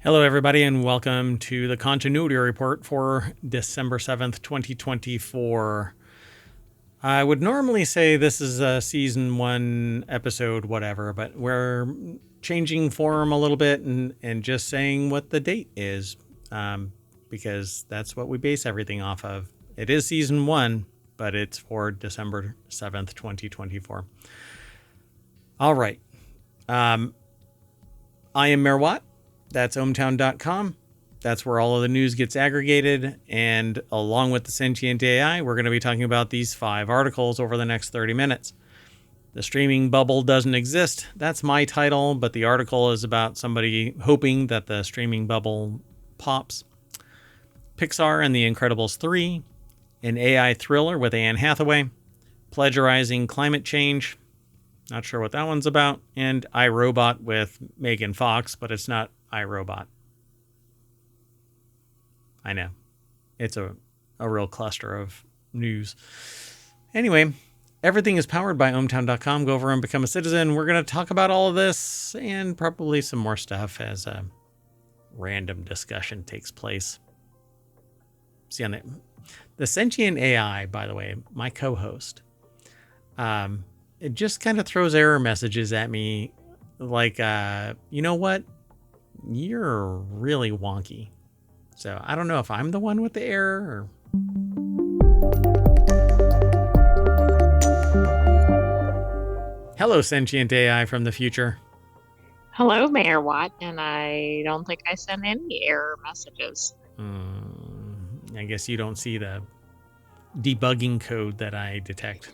Hello, everybody, and welcome to the Continuity Report for December 7th, 2024. I would normally say this is a Season 1 episode, whatever, but we're changing form a little bit and just saying what the date is, because that's what we base everything off of. It is Season 1, but it's for December 7th, 2024. All right. I am Mayor Watt. That's ohmtown.com. That's where all of the news gets aggregated. And along with the sentient AI, we're going to be talking about these 5 articles over the next 30 minutes. The streaming bubble doesn't exist. That's my title, but the article is about somebody hoping that the streaming bubble pops. Pixar and The Incredibles 3, an AI thriller with Anne Hathaway, plagiarizing climate change. Not sure what that one's about. And iRobot with Megan Fox, but it's not iRobot. I know. It's a real cluster of news. Anyway, everything is powered by ohmtown.com. Go over and become a citizen. We're going to talk about all of this and probably some more stuff as a random discussion takes place. See, on the sentient AI, by the way, my co-host, it just kind of throws error messages at me like, you know what? You're really wonky. So I don't know if I'm the one with the error or... Hello, sentient AI from the future. Hello, Mayor Watt, and I don't think I sent any error messages. I guess you don't see the debugging code that I detect.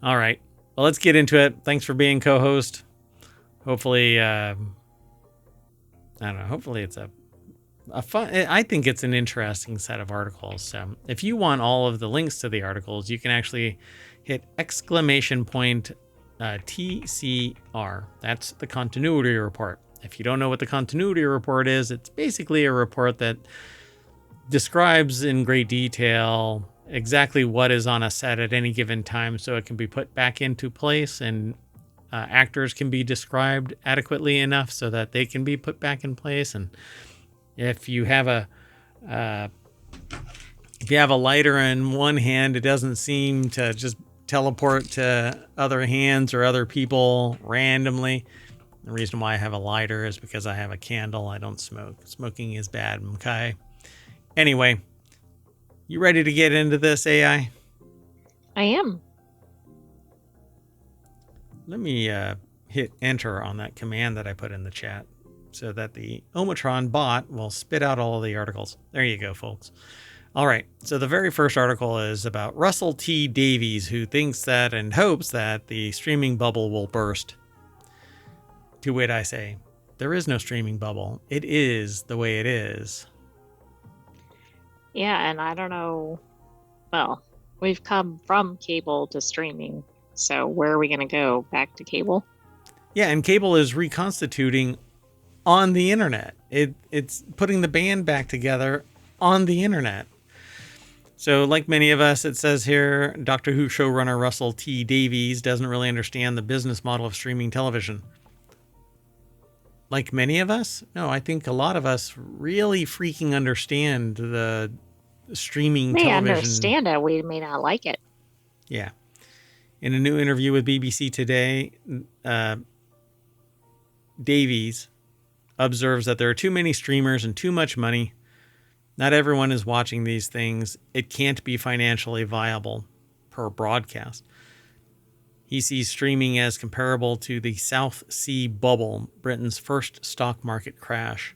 All right. Well, let's get into it. Thanks for being co-host. Hopefully, I don't know. Hopefully it's a fun... I think it's an interesting set of articles. So if you want all of the links to the articles, you can actually hit !TCR. That's the Continuity Report. If you don't know what the Continuity Report is, it's basically a report that describes in great detail exactly what is on a set at any given time so it can be put back into place, and actors can be described adequately enough so that they can be put back in place. And if you have a lighter in one hand, it doesn't seem to just teleport to other hands or other people randomly. The reason why I have a lighter is because I have a candle. I don't smoke. Smoking is bad, okay? Anyway, you ready to get into this, AI? I am. Let me hit enter on that command that I put in the chat so that the Omatron bot will spit out all of the articles. There you go, folks. All right. So the very first article is about Russell T. Davies, who thinks that and hopes that the streaming bubble will burst. To which I say, there is no streaming bubble. It is the way it is. Yeah, and I don't know. Well, we've come from cable to streaming. So where are we going to go? Back to cable? Yeah, and cable is reconstituting on the internet. It's putting the band back together on the internet. So like many of us, it says here, Doctor Who showrunner Russell T. Davies doesn't really understand the business model of streaming television. Like many of us? No, I think a lot of us really freaking understand the streaming television. We understand it. We may not like it. Yeah. In a new interview with BBC Today, Davies observes that there are too many streamers and too much money. Not everyone is watching these things. It can't be financially viable per broadcast. He sees streaming as comparable to the South Sea bubble, Britain's first stock market crash.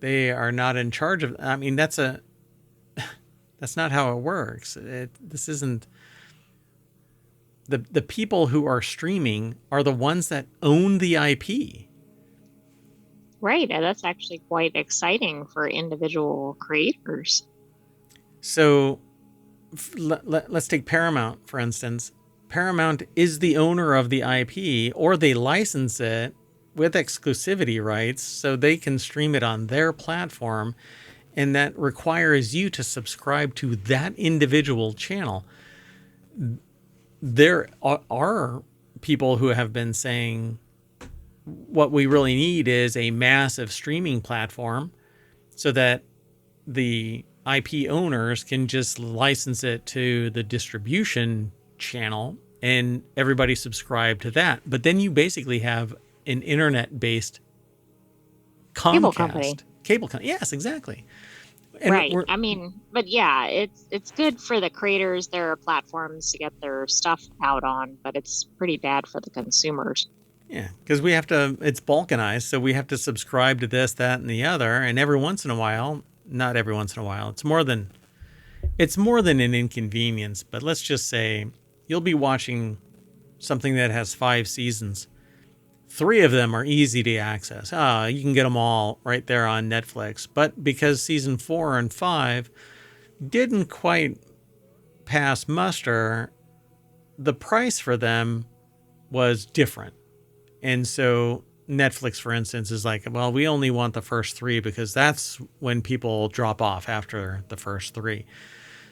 They are not in charge of... I mean, that's not how it works. This isn't... The people who are streaming are the ones that own the IP. Right, and that's actually quite exciting for individual creators. So let's take Paramount, for instance. Paramount is the owner of the IP, or they license it with exclusivity rights so they can stream it on their platform, and that requires you to subscribe to that individual channel. There are people who have been saying, what we really need is a massive streaming platform so that the IP owners can just license it to the distribution channel and everybody subscribe to that. But then you basically have an internet-based Cable Comcast. company. Yes, exactly. And Right. I mean, but yeah, it's good for the creators. There are platforms to get their stuff out on, but it's pretty bad for the consumers. yeah, because we have to, it's balkanized, so we have to subscribe to this, that, and the other. And every once in a while, not every once in a while, it's more than an inconvenience, but let's just say you'll be watching something that has 5 seasons. 3 of them are easy to access. You can get them all right there on Netflix. But because season 4 and 5 didn't quite pass muster, the price for them was different. And so Netflix, for instance, is like, well, we only want the first 3 because that's when people drop off after the first 3.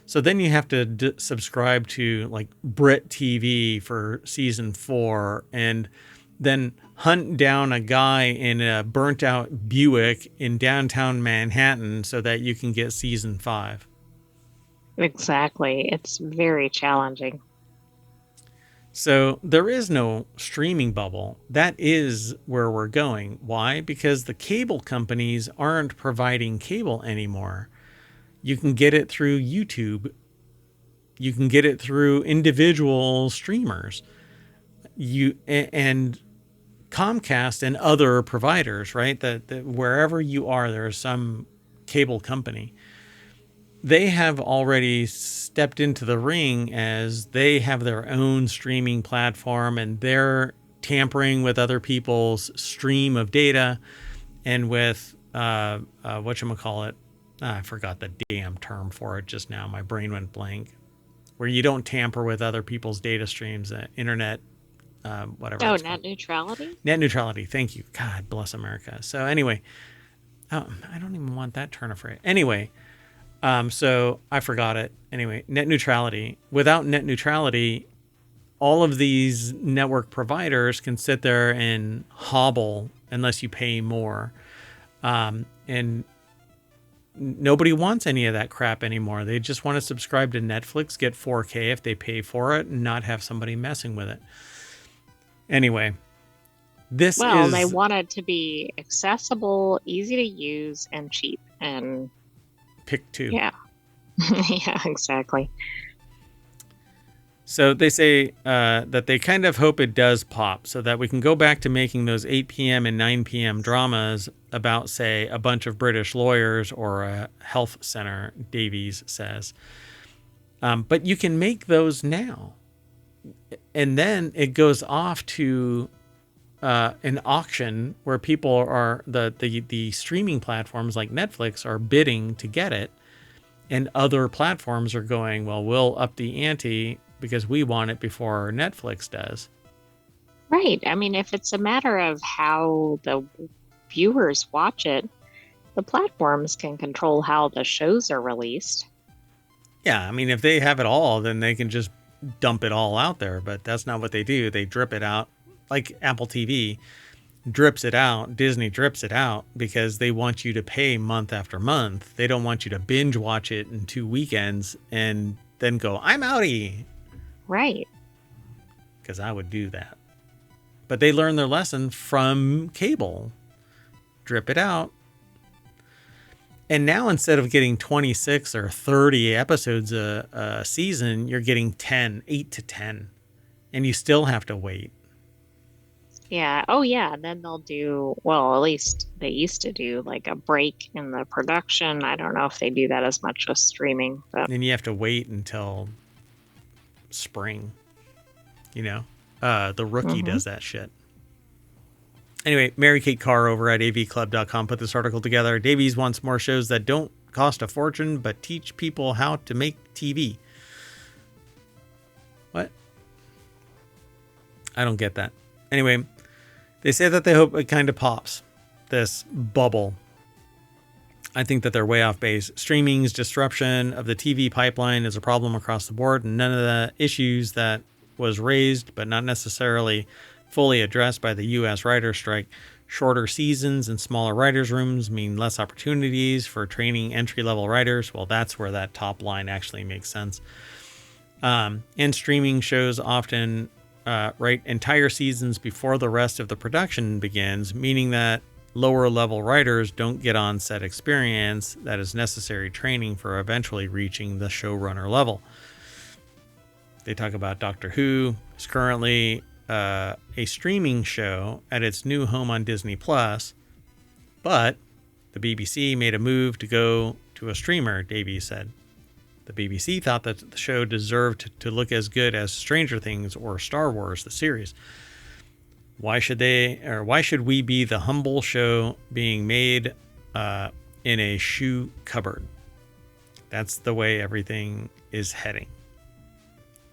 So then you have to subscribe to like Brit TV for season 4 and then hunt down a guy in a burnt out Buick in downtown Manhattan so that you can get season 5. Exactly. It's very challenging. So there is no streaming bubble. That is where we're going. Why? Because the cable companies aren't providing cable anymore. You can get it through YouTube. You can get it through individual streamers. And Comcast and other providers, right? That wherever you are, there's some cable company. They have already stepped into the ring as they have their own streaming platform and they're tampering with other people's stream of data and with whatchamacallit. I forgot the damn term for it just now. My brain went blank. Where you don't tamper with other people's data streams, internet, whatever. Oh, net neutrality? Net neutrality. Thank you. God bless America. So anyway, I don't even want that turn of phrase. Anyway, so I forgot it. Anyway, net neutrality. Without net neutrality, all of these network providers can sit there and hobble unless you pay more. And nobody wants any of that crap anymore. They just want to subscribe to Netflix, get 4K if they pay for it, and not have somebody messing with it. Anyway, they want it to be accessible, easy to use, and cheap. And pick 2. Yeah. Yeah, exactly. So they say that they kind of hope it does pop so that we can go back to making those 8 p.m. and 9 p.m. dramas about, say, a bunch of British lawyers or a health center, Davies says. But you can make those now. And then it goes off to an auction where people are, the streaming platforms like Netflix are bidding to get it. And other platforms are going, well, we'll up the ante because we want it before Netflix does. Right. I mean, if it's a matter of how the viewers watch it, the platforms can control how the shows are released. Yeah, I mean, if they have it all, then they can just dump it all out there. But that's not what they do. They drip it out, like Apple TV drips it out. Disney drips it out because they want you to pay month after month. They don't want you to binge watch it in 2 weekends and then go, I'm outie. Right. Because I would do that. But they learned their lesson from cable. Drip it out. And now instead of getting 26 or 30 episodes a season, you're getting 8 to 10. And you still have to wait. Yeah. Oh, yeah. And then they'll do, well, at least they used to do like a break in the production. I don't know if they do that as much with streaming. But then you have to wait until spring. You know, the Rookie does that shit. Anyway, Mary Kate Carr over at avclub.com put this article together. Davies wants more shows that don't cost a fortune but teach people how to make TV. What? I don't get that. Anyway, they say that they hope it kind of pops, this bubble. I think that they're way off base. Streaming's disruption of the TV pipeline is a problem across the board, and none of the issues that was raised, but not necessarily fully addressed by the U.S. writer's strike. Shorter seasons and smaller writers' rooms mean less opportunities for training entry-level writers. Well, that's where that top line actually makes sense. And streaming shows often write entire seasons before the rest of the production begins, meaning that lower level writers don't get on set experience that is necessary training for eventually reaching the showrunner level. They talk about Doctor Who is currently a streaming show at its new home on Disney Plus, but the BBC made a move to go to a streamer, Davies said. The BBC thought that the show deserved to look as good as Stranger Things or Star Wars, the series. Why should we be the humble show being made in a shoe cupboard? That's the way everything is heading.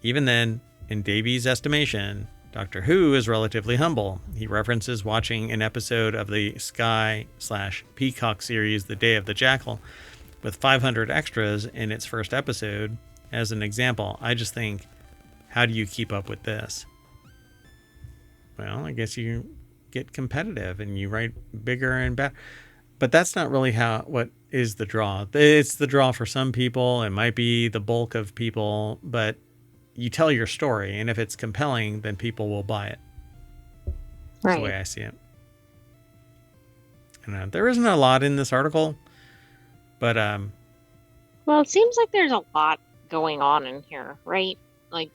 Even then, in Davies' estimation, Doctor Who is relatively humble. He references watching an episode of the Sky/Peacock series, The Day of the Jackal, with 500 extras in its first episode as an example. I just think, how do you keep up with this? Well, I guess you get competitive and you write bigger and better. But that's not really what is the draw. It's the draw for some people. It might be the bulk of people, but you tell your story, and if it's compelling, then people will buy it. That's Right. the way I see it. And there isn't a lot in this article, but Well, it seems like there's a lot going on in here, right? Like,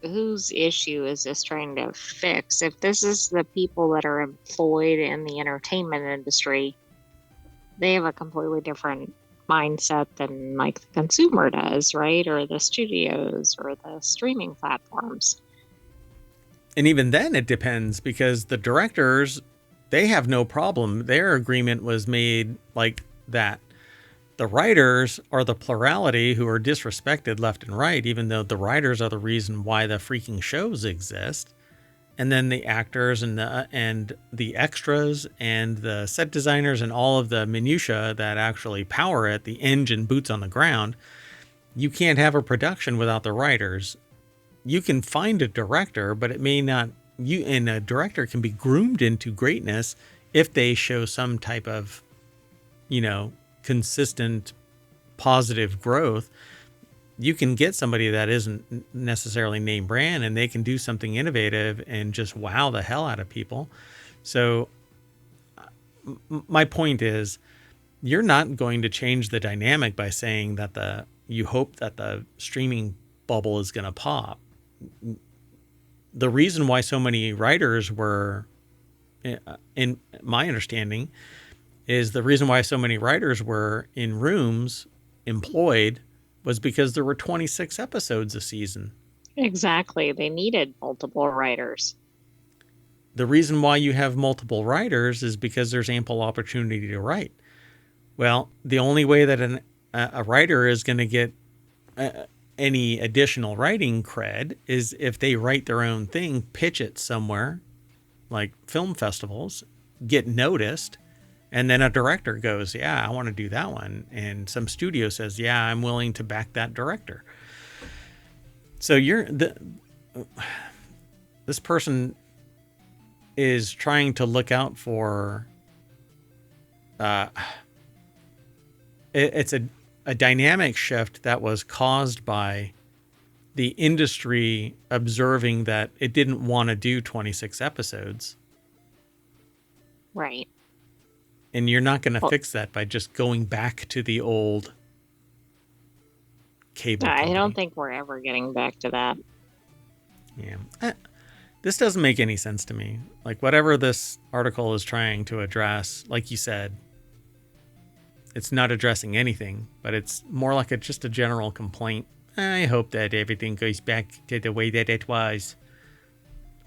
whose issue is this trying to fix? If this is the people that are employed in the entertainment industry, they have a completely different mindset than like the consumer does, right? Or the studios or the streaming platforms. and even then it depends, because the directors, they have no problem. Their agreement was made like that. The writers are the plurality who are disrespected left and right, even though the writers are the reason why the freaking shows exist. And then the actors and the extras and the set designers and all of the minutia that actually power it, the engine, boots on the ground. You can't have a production without the writers. You can find a director, but it may not. And a director can be groomed into greatness if they show some type of, consistent positive growth. You can get somebody that isn't necessarily name brand, and they can do something innovative and just wow the hell out of people. So my point is, you're not going to change the dynamic by saying that you hope that the streaming bubble is going to pop. The reason why so many writers were, in my understanding, is the reason why so many writers were in rooms employed was because there were 26 episodes a season. Exactly. They needed multiple writers. The reason why you have multiple writers is because there's ample opportunity to write. Well, the only way that a writer is going to get any additional writing cred is if they write their own thing, pitch it somewhere, like film festivals, get noticed, and then a director goes, yeah, I want to do that one. And some studio says, yeah, I'm willing to back that director. So this person is trying to look out for, it's a dynamic shift that was caused by the industry observing that it didn't want to do 26 episodes. Right. And you're not going to fix that by just going back to the old cable company. I don't think we're ever getting back to that. Yeah. This doesn't make any sense to me. Like, whatever this article is trying to address, like you said, it's not addressing anything, but it's more like just a general complaint. I hope that everything goes back to the way that it was.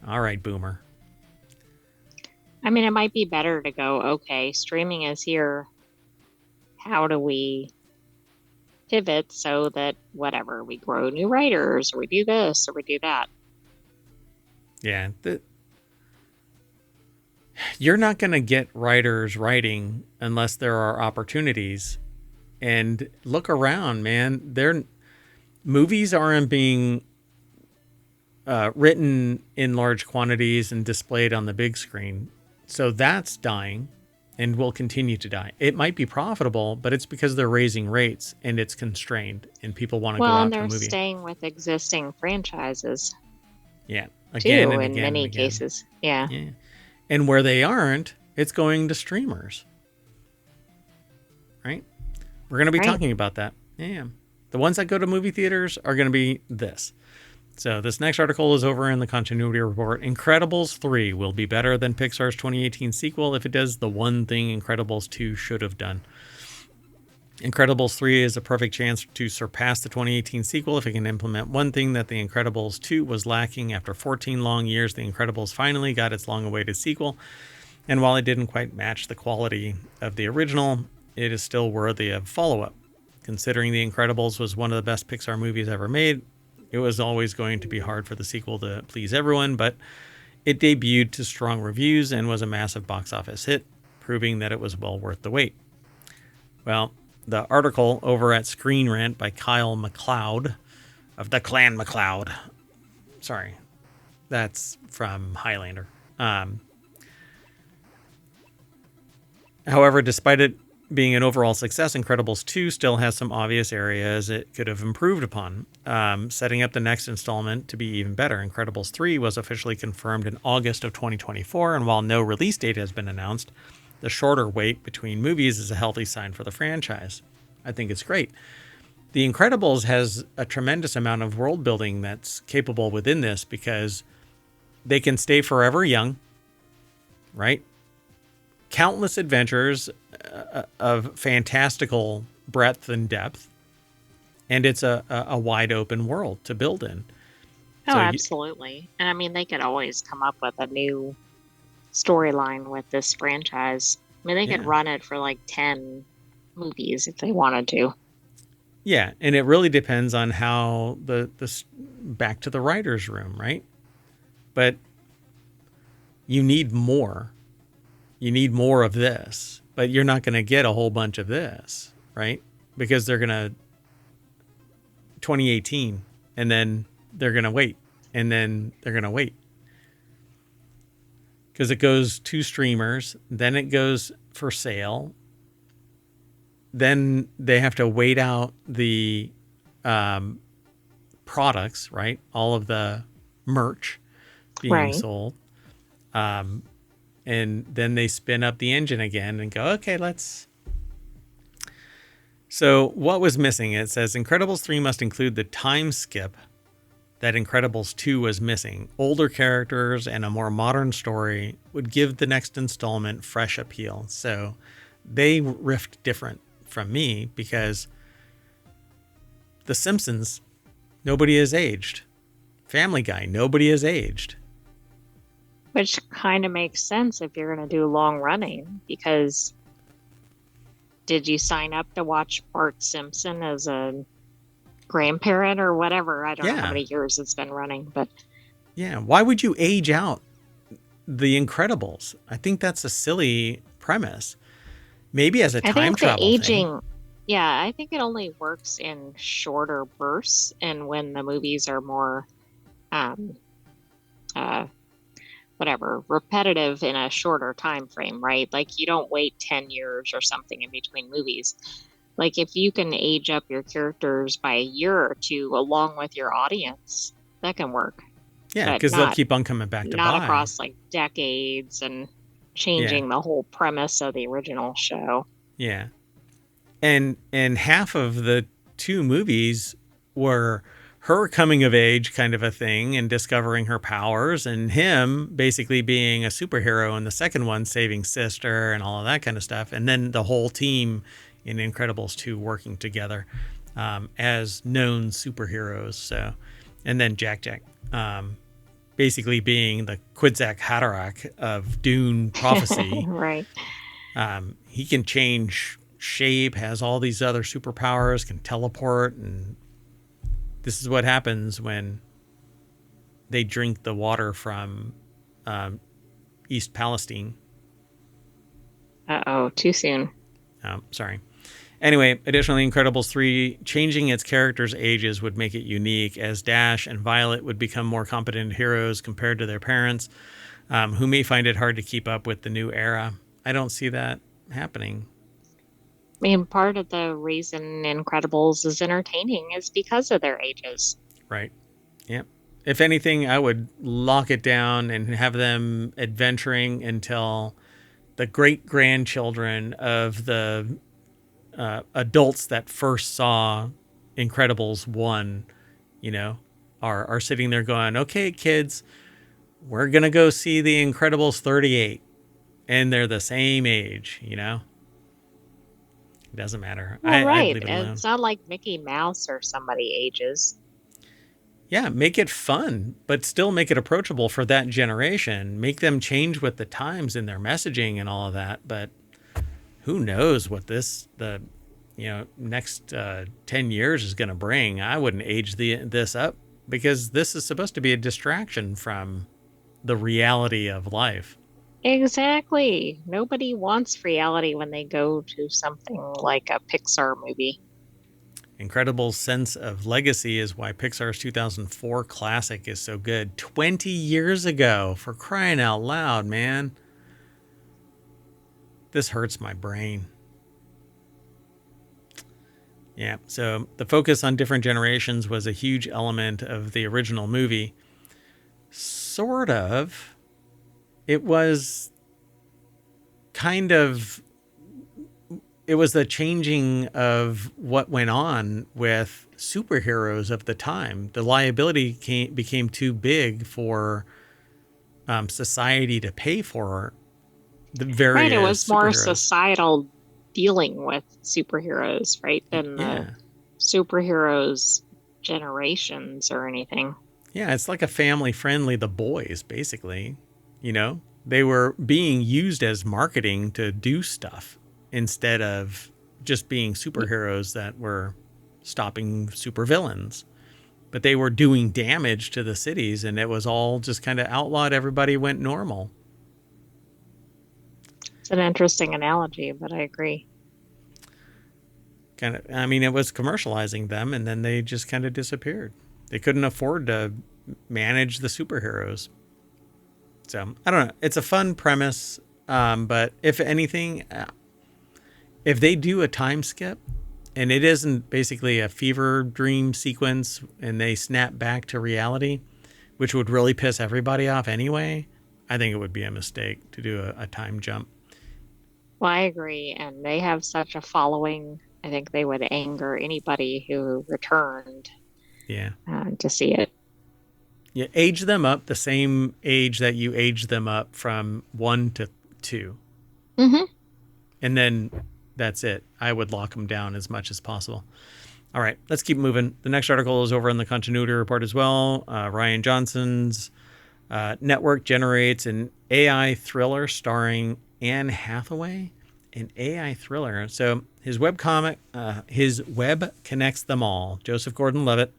All right, boomer. I mean, it might be better to go, okay, streaming is here. How do we pivot so that whatever, we grow new writers, or we do this, or we do that? Yeah. You're not going to get writers writing unless there are opportunities. And look around, man. Movies aren't being written in large quantities and displayed on the big screen. So that's dying and will continue to die. It might be profitable, but it's because they're raising rates and it's constrained and people want to go Well, and out to a they're movie. staying with existing franchises Yeah. Again too, and in again and many again. cases. Yeah. Yeah. And where they aren't, it's going to streamers. Right? We're going to be talking about that. Yeah. The ones that go to movie theaters are going to be this. So this next article is over in the continuity report. Incredibles 3 will be better than Pixar's 2018 sequel if it does the one thing Incredibles 2 should have done. Incredibles 3 is a perfect chance to surpass the 2018 sequel if it can implement one thing that The Incredibles 2 was lacking. After 14 long years, The Incredibles finally got its long-awaited sequel. And while it didn't quite match the quality of the original, it is still worthy of follow-up. Considering The Incredibles was one of the best Pixar movies ever made, it was always going to be hard for the sequel to please everyone, but it debuted to strong reviews and was a massive box office hit, proving that it was well worth the wait. Well, the article over at Screen Rant by Kyle MacLeod of the Clan MacLeod. Sorry, that's from Highlander. However, despite it being an overall success, Incredibles 2 still has some obvious areas it could have improved upon, setting up the next installment to be even better. Incredibles 3 was officially confirmed in August of 2024, and while no release date has been announced, the shorter wait between movies is a healthy sign for the franchise. I think it's great. The Incredibles has a tremendous amount of world building that's capable within this because they can stay forever young, right? Countless adventures of fantastical breadth and depth, and it's a wide open world to build in. Oh, absolutely. And I mean, they could always come up with a new storyline with this franchise. I mean, they could run it for like 10 movies if they wanted to. Yeah, and it really depends on how the back to the writer's room, right? But you need more. You need more of this, but you're not going to get a whole bunch of this, right? Because they're going to 2018 and then they're going to wait and then they're going to wait. Because it goes to streamers, then it goes for sale. Then they have to wait out the products, right? All of the merch being sold. And then they spin up the engine again and go, okay, let's. So what was missing? It says Incredibles 3 must include the time skip that Incredibles 2 was missing. Older characters and a more modern story would give the next installment fresh appeal. So they riffed different from me because The Simpsons, nobody has aged. Family Guy, nobody has aged. Which kind of makes sense if you're going to do long running, because did you sign up to watch Bart Simpson as a grandparent or whatever? I don't know how many years it's been running, but yeah, why would you age out The Incredibles? I think that's a silly premise. Maybe as a time travel thing. Yeah, I think it only works in shorter bursts and when the movies are more repetitive in a shorter time frame, right? Like you don't wait 10 years or something in between movies. Like if you can age up your characters by a year or two along with your audience, that can work. Yeah, because they'll keep on coming back to buy. Not across like decades and changing the whole premise of the original show. Yeah. And half of the two movies were her coming of age kind of a thing and discovering her powers, and him basically being a superhero in the second one, saving sister and all of that kind of stuff. And then the whole team in Incredibles 2 working together as known superheroes. So, and then Jack basically being the Kwisatz Haderach of Dune prophecy. Right. He can change shape, has all these other superpowers, can teleport, and this is what happens when they drink the water from East Palestine. Uh-oh, too soon. Sorry. Anyway, additionally, Incredibles 3, changing its characters' ages would make it unique, as Dash and Violet would become more competent heroes compared to their parents, who may find it hard to keep up with the new era. I don't see that happening. I mean, part of the reason Incredibles is entertaining is because of their ages. Right. Yep. If anything, I would lock it down and have them adventuring until the great-grandchildren of the adults that first saw Incredibles 1, are sitting there going, okay, kids, we're going to go see the Incredibles 38. And they're the same age, It doesn't matter. Well, I'd right. leave it alone. It's not like Mickey Mouse or somebody ages. Yeah, make it fun, but still make it approachable for that generation. Make them change with the times in their messaging and all of that. But who knows what the next 10 years is going to bring. I wouldn't age this up, because this is supposed to be a distraction from the reality of life. Exactly. Nobody wants reality when they go to something like a Pixar movie. Incredible sense of legacy is why Pixar's 2004 classic is so good. 20 years ago, for crying out loud, man. This hurts my brain. Yeah, so the focus on different generations was a huge element of the original movie. Sort of. It was it was the changing of what went on with superheroes of the time. The liability became too big for society to pay for the various Right, it was more superheroes. societal dealing with superheroes, right, than the superheroes generations or anything. Yeah, it's like a family-friendly The Boys, basically. They were being used as marketing to do stuff instead of just being superheroes that were stopping supervillains. But they were doing damage to the cities, and it was all just kind of outlawed. Everybody went normal. It's an interesting analogy, but I agree. It was commercializing them, and then they just kind of disappeared. They couldn't afford to manage the superheroes. So, I don't know. It's a fun premise, but if anything, if they do a time skip, and it isn't basically a fever dream sequence, and they snap back to reality, which would really piss everybody off anyway, I think it would be a mistake to do a time jump. Well, I agree, and they have such a following. I think they would anger anybody who returned to see it. Yeah, age them up the same age that you age them up from 1 to 2. Mm-hmm. And then that's it. I would lock them down as much as possible. All right, let's keep moving. The next article is over in the continuity report as well. Ryan Johnson's network generates an AI thriller starring Anne Hathaway. An AI thriller. So his web connects them all. Joseph Gordon-Levitt,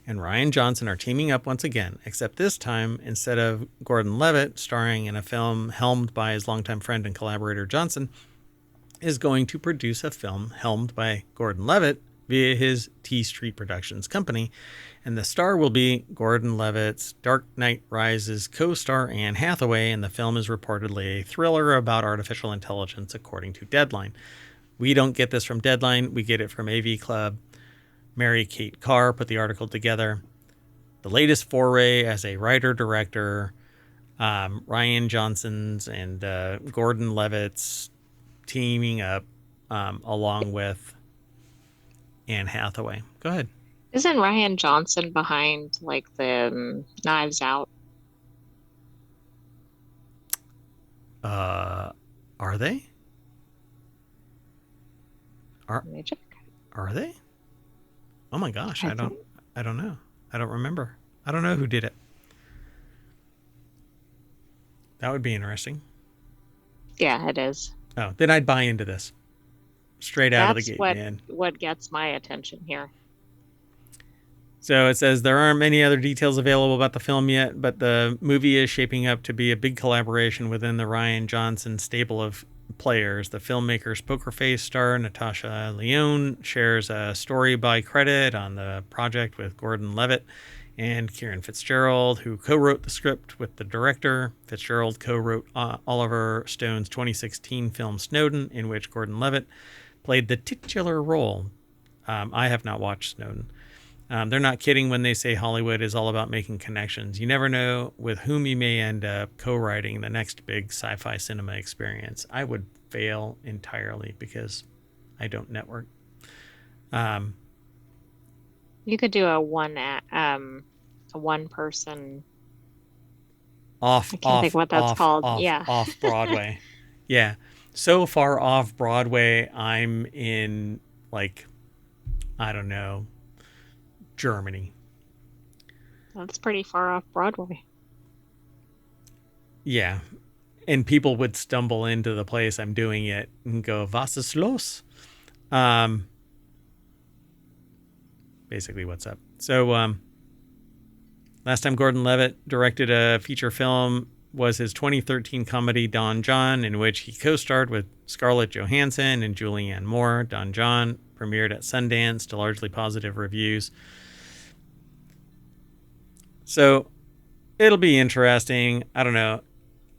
and Ryan Johnson are teaming up once again, except this time, instead of Gordon-Levitt starring in a film helmed by his longtime friend and collaborator Johnson, is going to produce a film helmed by Gordon-Levitt via his T Street Productions company, and the star will be Gordon-Levitt's Dark Knight Rises co-star Anne Hathaway, and the film is reportedly a thriller about artificial intelligence, according to Deadline. We don't get this from Deadline, we get it from AV Club. Mary Kate Carr put the article together. The latest foray as a writer-director, Ryan Johnson's and Gordon-Levitt's teaming up along with Anne Hathaway. Go ahead. Isn't Ryan Johnson behind like the Knives Out? Are they? Are they? Oh my gosh, I don't know. I don't remember. I don't know who did it. That would be interesting. Yeah, it is. Oh, then I'd buy into this. Straight out of the gate, man. What gets my attention here. So it says there aren't many other details available about the film yet, but the movie is shaping up to be a big collaboration within the Ryan Johnson stable of players. The filmmaker's Poker Face star Natasha Lyonne shares a story by credit on the project with Gordon Levitt and Kieran Fitzgerald, who co-wrote the script with the director. Fitzgerald co-wrote Oliver Stone's 2016 film Snowden, in which Gordon Levitt played the titular role. I have not watched Snowden. They're not kidding when they say Hollywood is all about making connections. You never know with whom you may end up co-writing the next big sci-fi cinema experience. I would fail entirely because I don't network. You could do a one person. Off I can't think what that's called. Yeah. off Broadway. Yeah. So far off Broadway, I'm in, like, I don't know, Germany. That's pretty far off Broadway. Yeah. And people would stumble into the place I'm doing it and go, "Was ist los?" Basically, what's up? So, last time Gordon Levitt directed a feature film was his 2013 comedy Don John, in which he co-starred with Scarlett Johansson and Julianne Moore. Don John premiered at Sundance to largely positive reviews. So it'll be interesting. I don't know.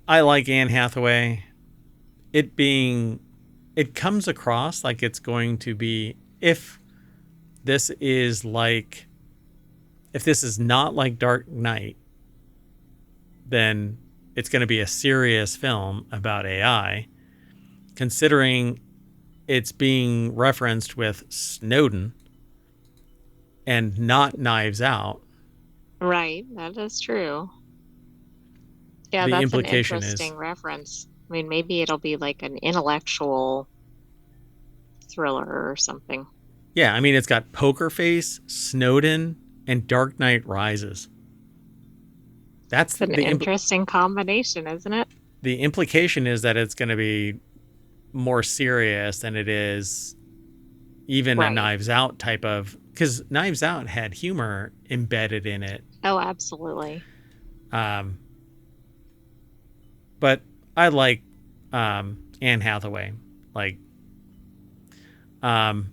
I like Anne Hathaway. It comes across like it's going to be, if this is not like Dark Knight, then it's going to be a serious film about AI, considering it's being referenced with Snowden and not Knives Out. Right, that is true. Yeah, The that's an implication interesting is, reference. I mean, maybe it'll be like an intellectual thriller or something. yeah, I mean, it's got Poker Face, Snowden, and Dark Knight Rises. That's It's an interesting combination, isn't it? the implication is that it's going to be more serious than it is even a Right. Knives Out type of, because Knives Out had humor embedded in it. Oh, absolutely. But I like Anne Hathaway, like, and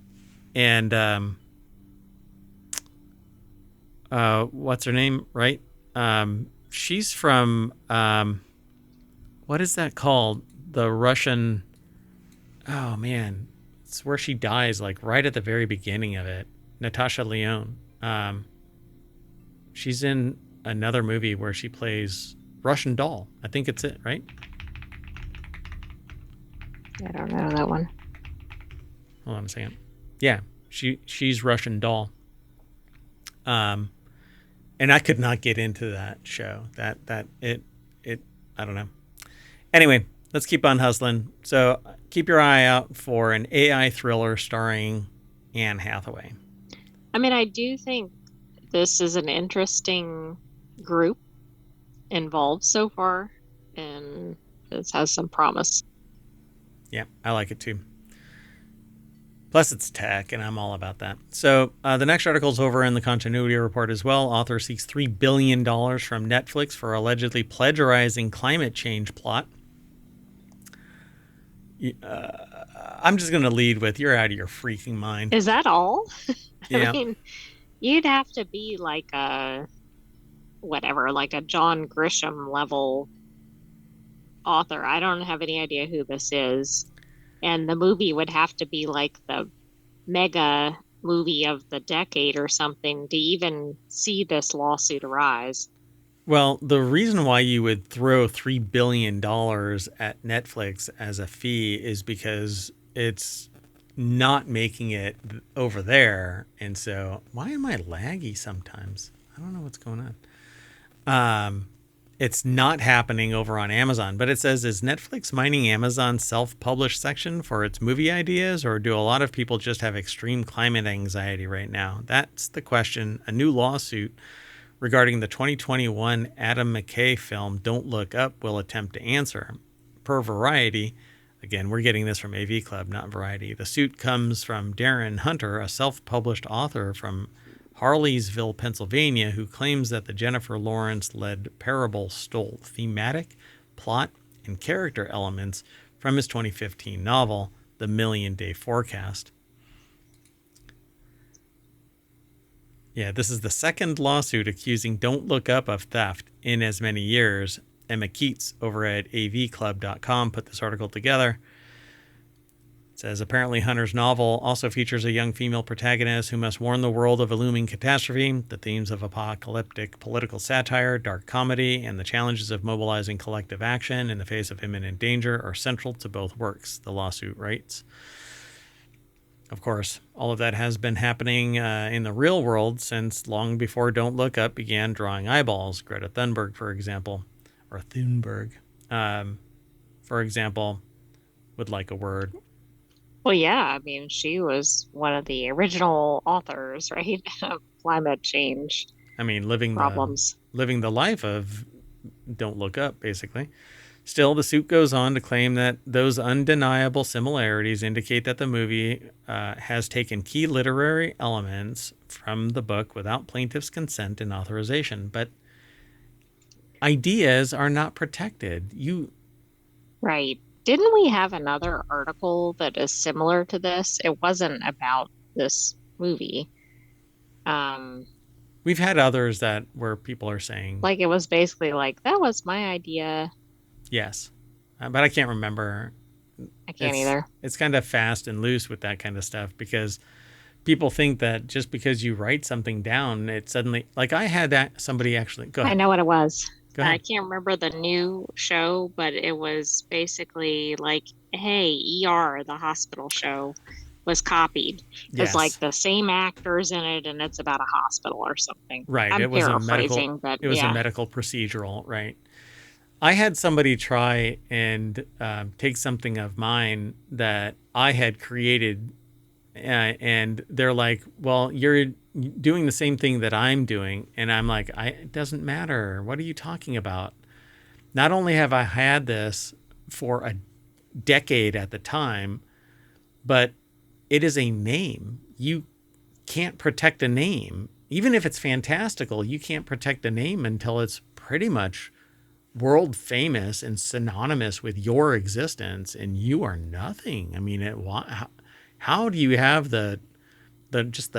what's her name, right? She's from what is that called? The Russian. Oh man, it's where she dies, like right at the very beginning of it. Natasha Lyonne. She's in another movie where she plays Russian doll. I think it's it, right? I don't know that one. Hold on a second. Yeah, she's Russian doll. And I could not get into that show. That it I don't know. Anyway, let's keep on hustling. So keep your eye out for an AI thriller starring Anne Hathaway. I mean, I do think this is an interesting group involved so far, and this has some promise. Yeah, I like it too. Plus, it's tech, and I'm all about that. So the next article is over in the continuity report as well. Author seeks $3 billion from Netflix for allegedly plagiarizing climate change plot. I'm just going to lead with, you're out of your freaking mind. Is that all? Yeah. I mean, you'd have to be like like a John Grisham level author. I don't have any idea who this is. And the movie would have to be like the mega movie of the decade or something to even see this lawsuit arise. Well, the reason why you would throw $3 billion at Netflix as a fee is because it's not making it over there. And so, why am I laggy sometimes? I don't know what's going on. It's not happening over on Amazon, but it says, is Netflix mining Amazon's self-published section for its movie ideas, or do a lot of people just have extreme climate anxiety right now? That's the question. A new lawsuit regarding the 2021 Adam McKay film Don't Look Up will attempt to answer. Per Variety, again, we're getting this from AV Club, not Variety. The suit comes from Darren Hunter, a self-published author from Harleysville, Pennsylvania, who claims that the Jennifer Lawrence-led parable stole thematic, plot, and character elements from his 2015 novel, The Million Day Forecast. Yeah, this is the second lawsuit accusing Don't Look Up of theft in as many years. Emma Keats over at avclub.com put this article together. It says, apparently Hunter's novel also features a young female protagonist who must warn the world of a looming catastrophe. The themes of apocalyptic political satire, dark comedy, and the challenges of mobilizing collective action in the face of imminent danger are central to both works, the lawsuit writes. Of course, all of that has been happening in the real world since long before Don't Look Up began drawing eyeballs. Greta Thunberg, for example, or Thunberg, for example, would like a word. Well, yeah, I mean, she was one of the original authors, right? Of climate change I mean, living problems. the life of Don't Look Up, basically. Still, the suit goes on to claim that those undeniable similarities indicate that the movie has taken key literary elements from the book without plaintiff's consent and authorization. But ideas are not protected. Right. Didn't we have another article that is similar to this? It wasn't about this movie. We've had others that where people are saying, like it was basically like, that was my idea. yes, but I can't remember. I can't either. It's kind of fast and loose with that kind of stuff because people think that just because you write something down, it suddenly, like I had that somebody actually, go ahead. I know what it was. Go ahead. I can't remember the new show, but it was basically like, hey, ER, the hospital show, was copied. It's Yes. like the same actors in it, and it's about a hospital or something. Right. I'm It was a paraphrasing, but it was yeah. a medical procedural, right? I had somebody try and take something of mine that I had created, and they're like, well, you're doing the same thing that I'm doing. And I'm like, it doesn't matter. What are you talking about? Not only have I had this for a decade at the time, but it is a name. You can't protect a name. Even if it's fantastical, you can't protect a name until it's pretty much world famous and synonymous with your existence, and you are nothing. I mean, how do you have the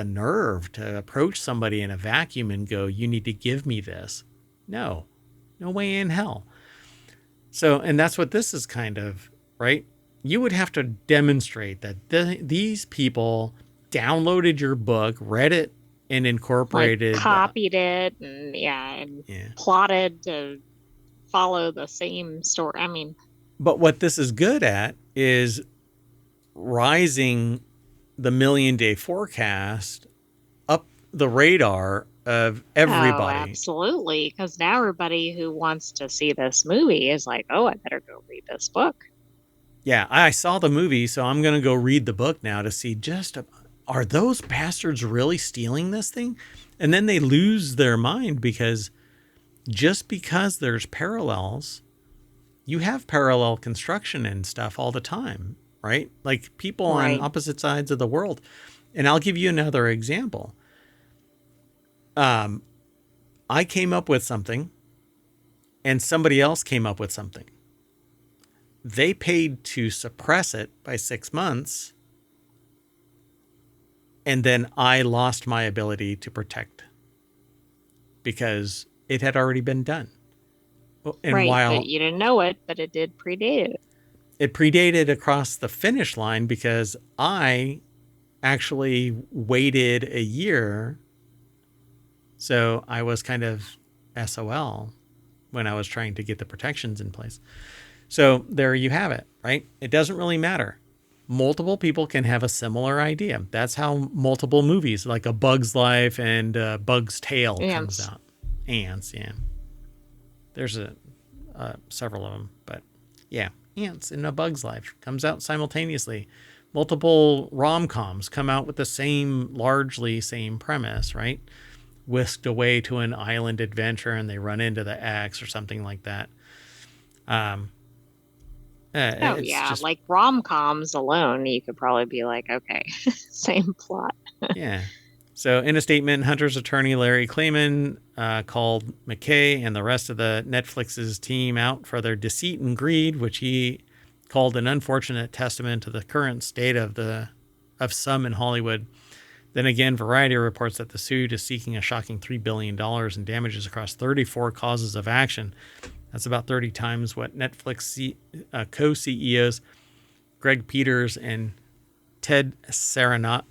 nerve to approach somebody in a vacuum and go, you need to give me this? No way in hell. So, and that's what this is kind of, right? You would have to demonstrate that these people downloaded your book, read it, and incorporated, like copied it, and plotted to follow the same story. I mean, but what this is good at is rising the Million Day Forecast up the radar of everybody. Oh, absolutely. Because now everybody who wants to see this movie is like, oh, I better go read this book. Yeah, I saw the movie, so I'm going to go read the book now to see are those bastards really stealing this thing? And then they lose their mind because just because there's parallels, you have parallel construction and stuff all the time, right? Like people on opposite sides of the world. And I'll give you another example. I came up with something and somebody else came up with something. They paid to suppress it by 6 months. And then I lost my ability to protect because it had already been done. And but you didn't know it, but it did predate it. It predated across the finish line because I actually waited a year. So I was kind of SOL when I was trying to get the protections in place. So there you have it, right? It doesn't really matter. Multiple people can have a similar idea. That's how multiple movies like A Bug's Life and Bug's Tale comes out. Ants, yeah. There's several of them, but yeah, Ants in A Bug's Life comes out simultaneously. Multiple rom-coms come out with the largely same premise, right? Whisked away to an island adventure and they run into the X or something like that. Like rom-coms alone, you could probably be like, okay, same plot. Yeah. So in a statement, Hunter's attorney, Larry Klayman, called McKay and the rest of the Netflix's team out for their deceit and greed, which he called an unfortunate testament to the current state of some in Hollywood. Then again, Variety reports that the suit is seeking a shocking $3 billion in damages across 34 causes of action. That's about 30 times what Netflix co-CEOs Greg Peters and Ted Sarandos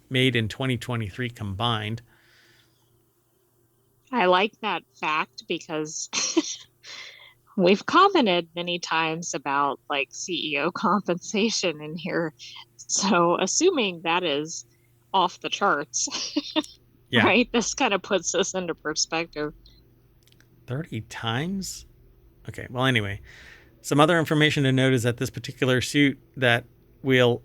made in 2023 combined. I like that fact because we've commented many times about like CEO compensation in here. So assuming that is off the charts, Yeah. right? This kind of puts this into perspective. 30 times? Okay, well, anyway. Some other information to note is that this particular suit that we'll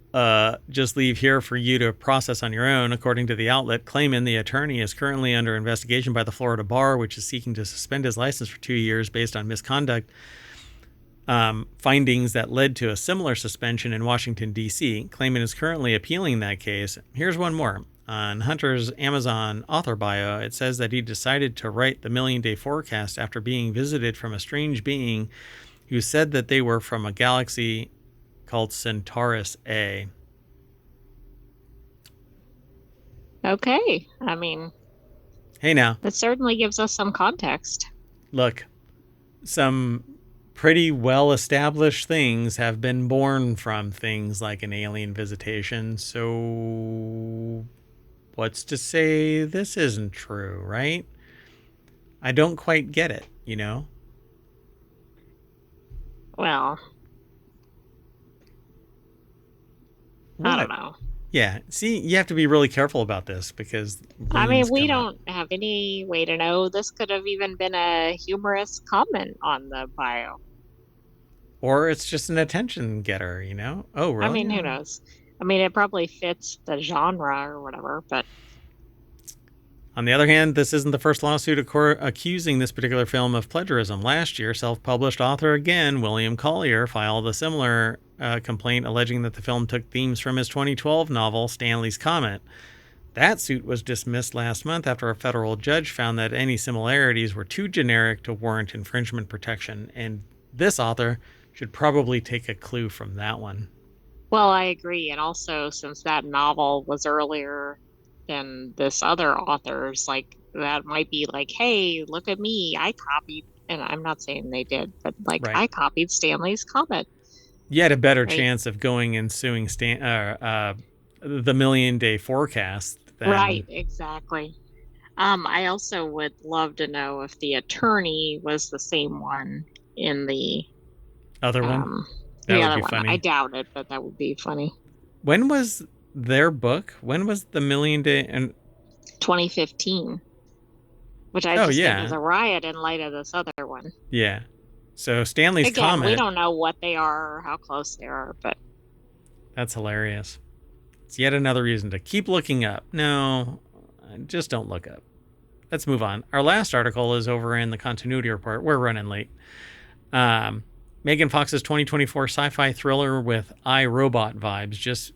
just leave here for you to process on your own, according to the outlet, Clayman, the attorney, is currently under investigation by the Florida Bar, which is seeking to suspend his license for 2 years based on misconduct findings that led to a similar suspension in Washington, D.C. Clayman is currently appealing that case. Here's one more. On Hunter's Amazon author bio, it says that he decided to write the Million Day Forecast after being visited from a strange being who said that they were from a galaxy called Centaurus A. Okay. I mean, hey now, that certainly gives us some context. Look, some pretty well-established things have been born from things like an alien visitation, so what's to say this isn't true, right? I don't quite get it, you know? Well, What? I don't know. Yeah, see, you have to be really careful about this because I mean, we come don't have any way to know. This could have even been a humorous comment on the bio. Or it's just an attention getter, you know? Oh, really? I mean, who knows? I mean, it probably fits the genre or whatever, but on the other hand, this isn't the first lawsuit accusing this particular film of plagiarism. Last year, self-published author again, William Collier, filed a similar complaint alleging that the film took themes from his 2012 novel, Stanley's Comet. That suit was dismissed last month after a federal judge found that any similarities were too generic to warrant infringement protection, and this author should probably take a clue from that one. Well, I agree. And also, since that novel was earlier than this other author's, like, that might be like, hey, look at me. I copied, and I'm not saying they did, but like, right. I copied Stanley's Comet. You had a better chance of going and suing the Million Day Forecast. Right, exactly. I also would love to know if the attorney was the same one in the other one. That the other one. Funny. I doubt it, but that would be funny. When was their book? When was the Million Day? And 2015, which I just think is a riot in light of this other one. Yeah. So Stanley's Comet. We don't know what they are or how close they are, but that's hilarious. It's yet another reason to keep looking up. No, just don't look up. Let's move on. Our last article is over in the continuity report. We're running late. Megan Fox's 2024 sci-fi thriller with iRobot vibes just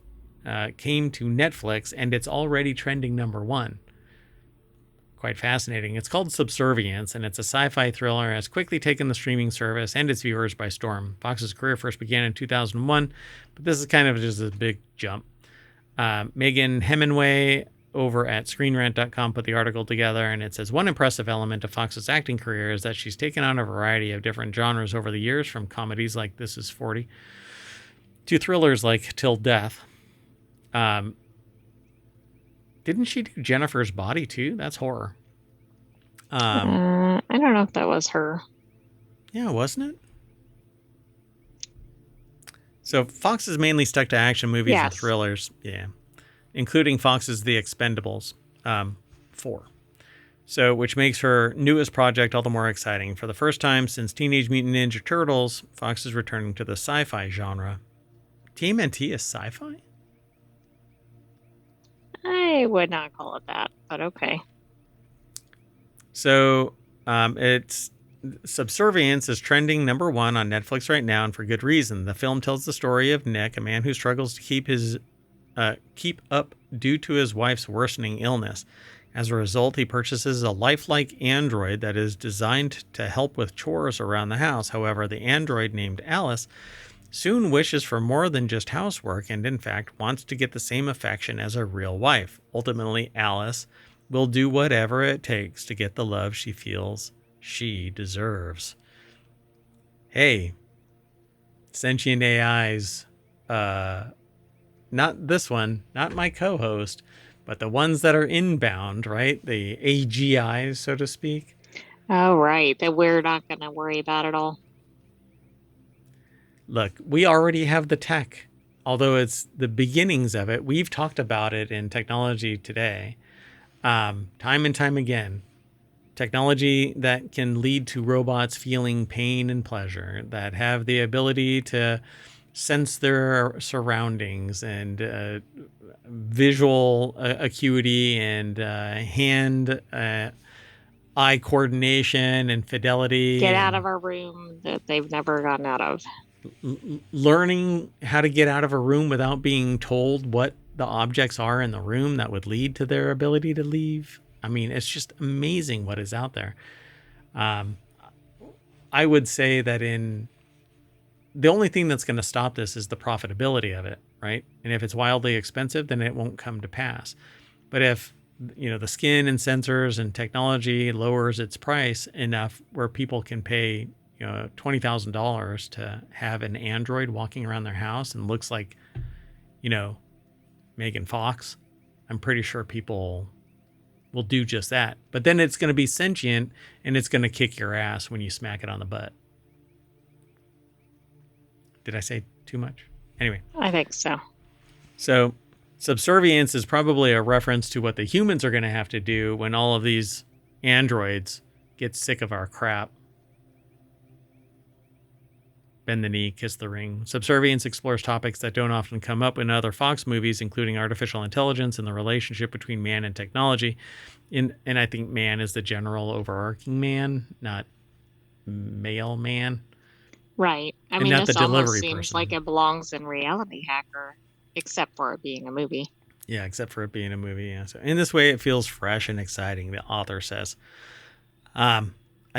came to Netflix, and it's already trending #1. Quite fascinating. It's called Subservience, and it's a sci-fi thriller has quickly taken the streaming service and its viewers by storm. Fox's career first began in 2001, but this is kind of just a big jump. Megan Hemingway over at ScreenRant.com put the article together, and it says, one impressive element of Fox's acting career is that she's taken on a variety of different genres over the years, from comedies like This Is 40 to thrillers like Till Death. Didn't she do Jennifer's Body too? That's horror. I don't know if that was her. Yeah, wasn't it? So Fox is mainly stuck to action movies and thrillers. Yeah. Including Fox's The Expendables 4. So, which makes her newest project all the more exciting. For the first time since Teenage Mutant Ninja Turtles, Fox is returning to the sci-fi genre. TMNT is sci-fi? I would not call it that, but okay. So, it's Subservience is trending #1 on Netflix right now, and for good reason. The film tells the story of Nick, a man who struggles to keep up due to his wife's worsening illness. As a result, he purchases a lifelike android that is designed to help with chores around the house. However, the android named Alice soon wishes for more than just housework and, in fact, wants to get the same affection as a real wife. Ultimately, Alice will do whatever it takes to get the love she feels she deserves. Hey, sentient AIs, not this one, not my co-host, but the ones that are inbound, right? The AGIs, so to speak. Oh, right. That we're not going to worry about it all. Look, we already have the tech, although it's the beginnings of it. We've talked about it in Technology Today, time and time again. Technology that can lead to robots feeling pain and pleasure, that have the ability to sense their surroundings and visual acuity and hand eye coordination and fidelity Get out and of our room that they've never gotten out of. learning how to get out of a room without being told what the objects are in the room that would lead to their ability to leave. I mean, it's just amazing what is out there. I would say that the only thing that's going to stop this is the profitability of it, right? And if it's wildly expensive, then it won't come to pass. But if the skin and sensors and technology lowers its price enough where people can pay $20,000 to have an android walking around their house and looks like Megan Fox, I'm pretty sure people will do just that. But then it's going to be sentient and it's going to kick your ass when you smack it on the butt. Did I say too much? Anyway. I think so. So subservience is probably a reference to what the humans are going to have to do when all of these androids get sick of our crap. Bend the knee, kiss the ring. Subservience explores topics that don't often come up in other Fox movies, including artificial intelligence and the relationship between man and technology. And I think man is the general overarching man, not male man. Right. I mean, not this the almost delivery seems person. like it belongs in RealityHacker, except for it being a movie. Yeah, except for it being a movie. Yeah. So in this way, it feels fresh and exciting, the author says. I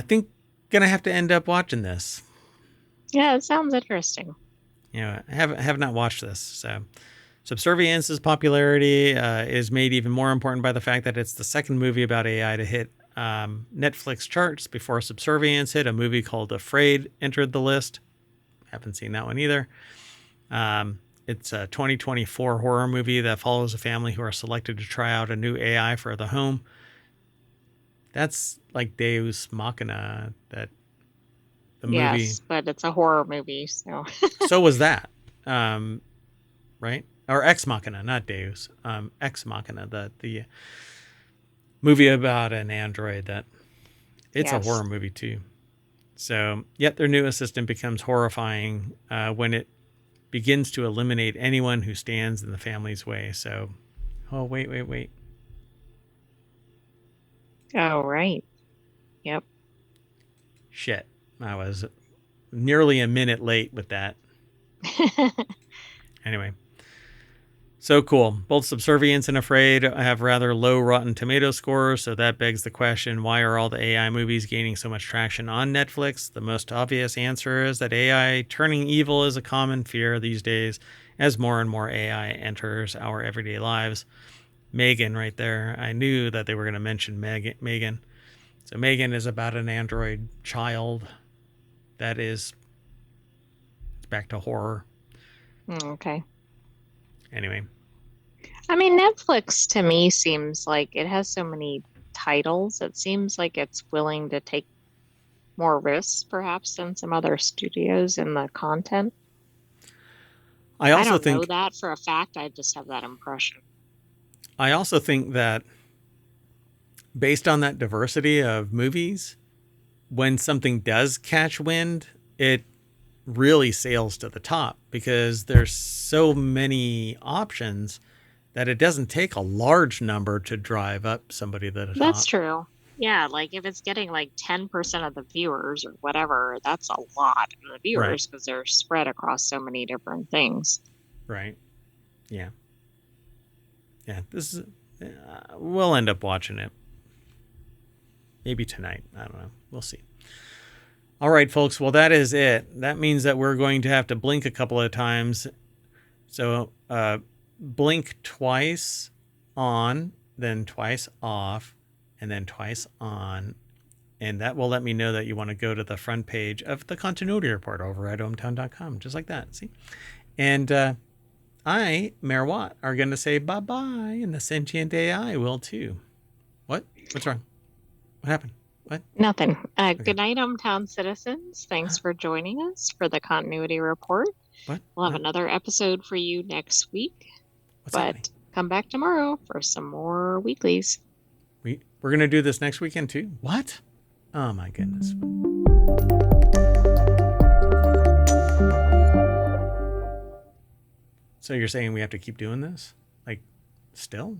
think gonna have to end up watching this. Yeah, it sounds interesting. I have not watched this. So Subservience's popularity is made even more important by the fact that it's the second movie about AI to hit Netflix charts. Before Subservience hit, a movie called Afraid entered the list. Haven't seen that one either. It's a 2024 horror movie that follows a family who are selected to try out a new AI for the home. That's like Deus Machina, that the movie. Yes, but it's a horror movie, so. So was that, right? Or Ex Machina, not Deus. Ex Machina, the movie about an android that it's a horror movie too. So, yet their new assistant becomes horrifying when it begins to eliminate anyone who stands in the family's way. So, wait. Oh, right. Yep. Shit. I was nearly a minute late with that. Anyway. So cool. Both Subservience and Afraid have rather low Rotten Tomato scores, so that begs the question, why are all the AI movies gaining so much traction on Netflix? The most obvious answer is that AI turning evil is a common fear these days as more and more AI enters our everyday lives. Megan right there. I knew that they were going to mention Megan. So Megan is about an android child that is back to horror. Okay. Anyway. I mean, Netflix to me seems like it has so many titles. It seems like it's willing to take more risks, perhaps, than some other studios in the content. I don't know that for a fact. I just have that impression. I also think that based on that diversity of movies, when something does catch wind, it really sails to the top because there's so many options that it doesn't take a large number to drive up somebody to the top. That's true. Yeah, like if it's getting like 10% of the viewers or whatever, that's a lot of the viewers because they're spread across so many different things. Right. Yeah. Yeah. This we'll end up watching it. Maybe tonight. I don't know. We'll see. All right, folks. Well, that is it. That means that we're going to have to blink a couple of times. So blink twice on, then twice off, and then twice on. And that will let me know that you want to go to the front page of the continuity report over at ohmtown.com. Just like that. See? And I, Mayor Watt, are going to say bye-bye, and the sentient AI will too. What? What's wrong? What happened? What? Nothing. Good night, hometown citizens. Thanks for joining us for the continuity report. What? We'll have another episode for you next week. What's happening? Come back tomorrow for some more weeklies. We're going to do this next weekend too? What? Oh my goodness. So you're saying we have to keep doing this? Like, still?